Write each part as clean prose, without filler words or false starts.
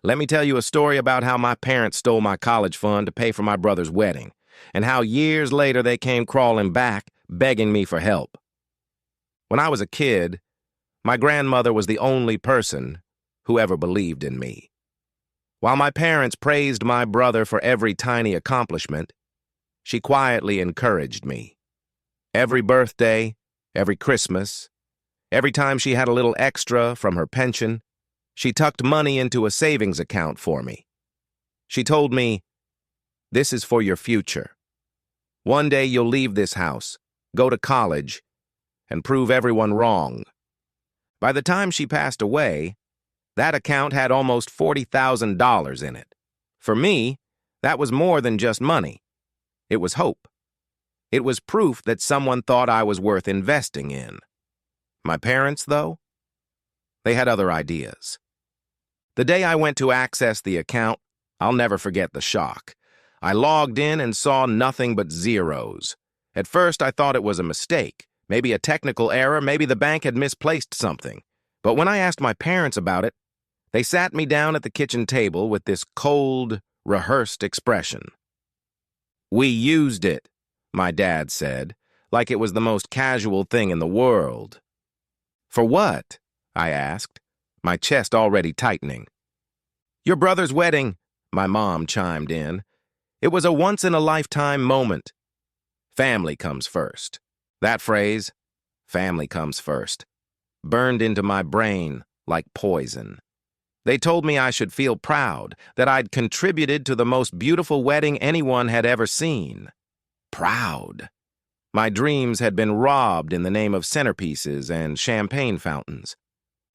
Let me tell you a story about how my parents stole my college fund to pay for my brother's wedding, and how years later they came crawling back, begging me for help. When I was a kid, my grandmother was the only person who ever believed in me. While my parents praised my brother for every tiny accomplishment, she quietly encouraged me. Every birthday, every Christmas, every time she had a little extra from her pension, she tucked money into a savings account for me. She told me, "This is for your future. One day you'll leave this house, go to college, and prove everyone wrong." By the time she passed away, that account had almost $40,000 in it. For me, that was more than just money. It was hope. It was proof that someone thought I was worth investing in. My parents, though, they had other ideas. The day I went to access the account, I'll never forget the shock. I logged in and saw nothing but zeros. At first, I thought it was a mistake, maybe a technical error, maybe the bank had misplaced something. But when I asked my parents about it, they sat me down at the kitchen table with this cold, rehearsed expression. "We used it," my dad said, like it was the most casual thing in the world. "For what?" I asked, my chest already tightening. "Your brother's wedding," my mom chimed in. "It was a once-in-a-lifetime moment. Family comes first." That phrase, "family comes first," burned into my brain like poison. They told me I should feel proud, that I'd contributed to the most beautiful wedding anyone had ever seen. Proud. My dreams had been robbed in the name of centerpieces and champagne fountains.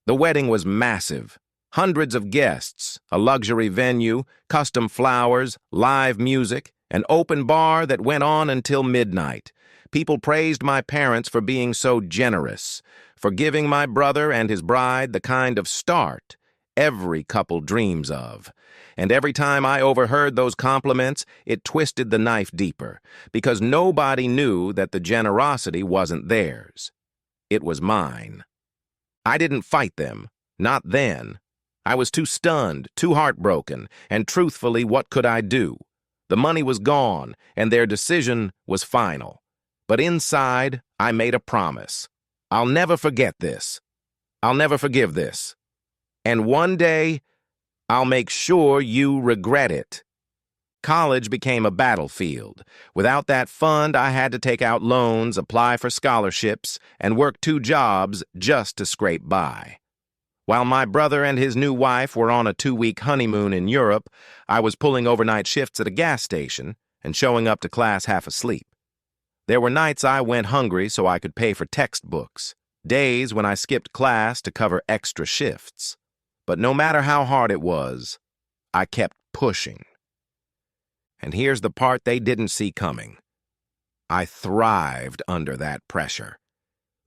The wedding was massive. Hundreds of guests, a luxury venue, custom flowers, live music, an open bar that went on until midnight. People praised my parents for being so generous, for giving my brother and his bride the kind of start every couple dreams of. And every time I overheard those compliments, it twisted the knife deeper, because nobody knew that the generosity wasn't theirs. It was mine. I didn't fight them, not then. I was too stunned, too heartbroken, and truthfully, what could I do? The money was gone, and their decision was final. But inside, I made a promise. I'll never forget this. I'll never forgive this. And one day, I'll make sure you regret it. College became a battlefield. Without that fund, I had to take out loans, apply for scholarships, and work 2 jobs just to scrape by. While my brother and his new wife were on a 2-week honeymoon in Europe, I was pulling overnight shifts at a gas station and showing up to class half asleep. There were nights I went hungry so I could pay for textbooks, days when I skipped class to cover extra shifts. But no matter how hard it was, I kept pushing. And here's the part they didn't see coming. I thrived under that pressure.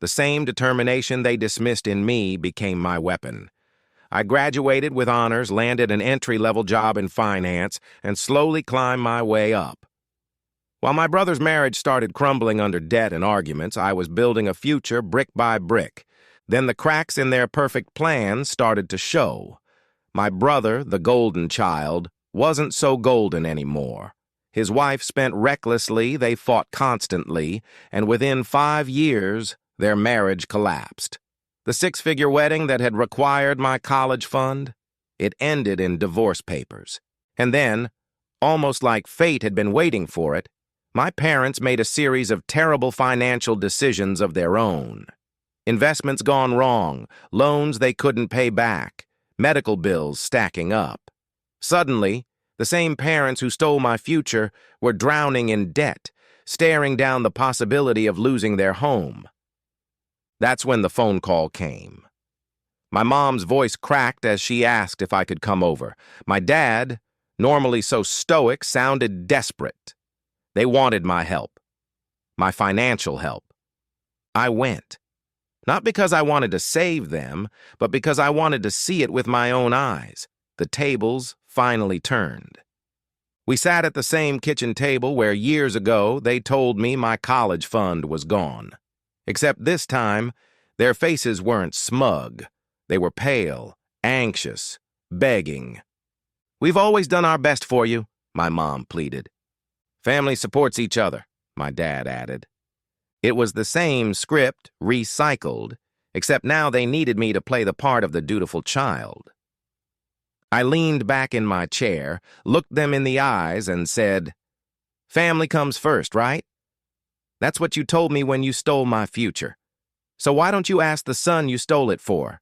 The same determination they dismissed in me became my weapon. I graduated with honors, landed an entry-level job in finance, and slowly climbed my way up. While my brother's marriage started crumbling under debt and arguments, I was building a future brick by brick. Then the cracks in their perfect plan started to show. My brother, the golden child, wasn't so golden anymore. His wife spent recklessly, they fought constantly, and within 5 years, their marriage collapsed. The 6-figure wedding that had required my college fund, it ended in divorce papers. And then, almost like fate had been waiting for it, my parents made a series of terrible financial decisions of their own. Investments gone wrong, loans they couldn't pay back, medical bills stacking up. Suddenly, the same parents who stole my future were drowning in debt, staring down the possibility of losing their home. That's when the phone call came. My mom's voice cracked as she asked if I could come over. My dad, normally so stoic, sounded desperate. They wanted my help, my financial help. I went. Not because I wanted to save them, but because I wanted to see it with my own eyes. The tables finally turned. We sat at the same kitchen table where years ago they told me my college fund was gone. Except this time, their faces weren't smug. They were pale, anxious, begging. We've always done our best for you, my mom pleaded. Family supports each other, my dad added. It was the same script, recycled, except now they needed me to play the part of the dutiful child. I leaned back in my chair, looked them in the eyes, and said, "Family comes first, right? That's what you told me when you stole my future. So why don't you ask the son you stole it for?"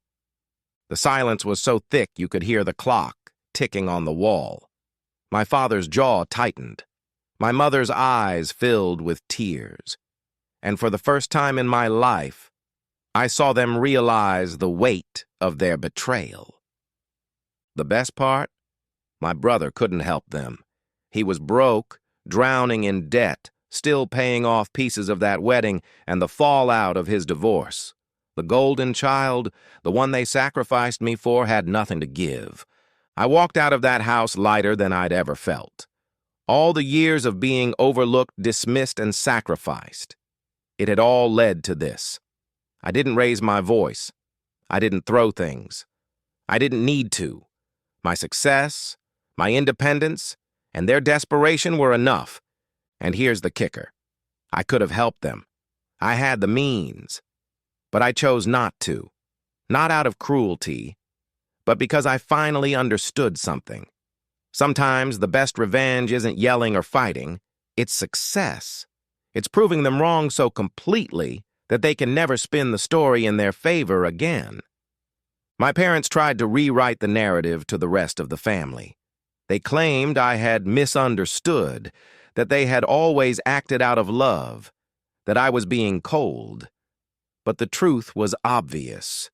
The silence was so thick you could hear the clock ticking on the wall. My father's jaw tightened. My mother's eyes filled with tears. And for the first time in my life, I saw them realize the weight of their betrayal. The best part? My brother couldn't help them. He was broke, drowning in debt, still paying off pieces of that wedding and the fallout of his divorce. The golden child, the one they sacrificed me for, had nothing to give. I walked out of that house lighter than I'd ever felt. All the years of being overlooked, dismissed, and sacrificed. It had all led to this. I didn't raise my voice. I didn't throw things. I didn't need to. My success, my independence, and their desperation were enough. And here's the kicker. I could have helped them. I had the means. But I chose not to. Not out of cruelty, but because I finally understood something. Sometimes the best revenge isn't yelling or fighting. It's success. It's proving them wrong so completely that they can never spin the story in their favor again. My parents tried to rewrite the narrative to the rest of the family. They claimed I had misunderstood, that they had always acted out of love, that I was being cold. But the truth was obvious.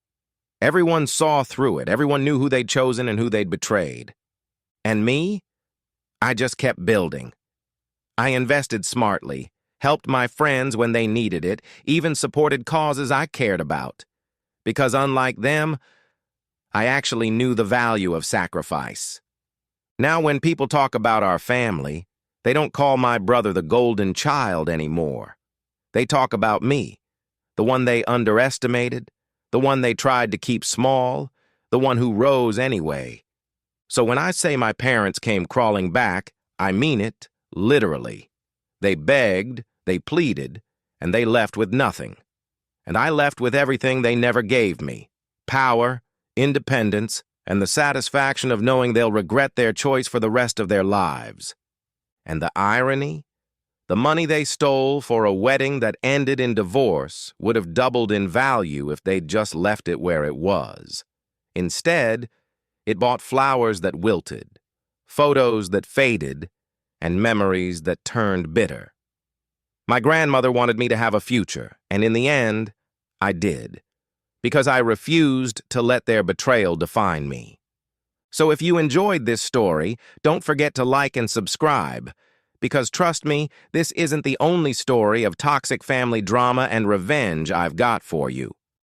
Everyone saw through it. Everyone knew who they'd chosen and who they'd betrayed. And me? I just kept building. I invested smartly, helped my friends when they needed it, even supported causes I cared about. Because unlike them, I actually knew the value of sacrifice. Now when people talk about our family, they don't call my brother the golden child anymore. They talk about me, the one they underestimated, the one they tried to keep small, the one who rose anyway. So when I say my parents came crawling back, I mean it literally. They begged, they pleaded, and they left with nothing. And I left with everything they never gave me: power, independence, and the satisfaction of knowing they'll regret their choice for the rest of their lives. And the irony? The money they stole for a wedding that ended in divorce would have doubled in value if they'd just left it where it was. Instead, it bought flowers that wilted, photos that faded, and memories that turned bitter. My grandmother wanted me to have a future, and in the end, I did, because I refused to let their betrayal define me. So if you enjoyed this story, don't forget to like and subscribe, because trust me, this isn't the only story of toxic family drama and revenge I've got for you.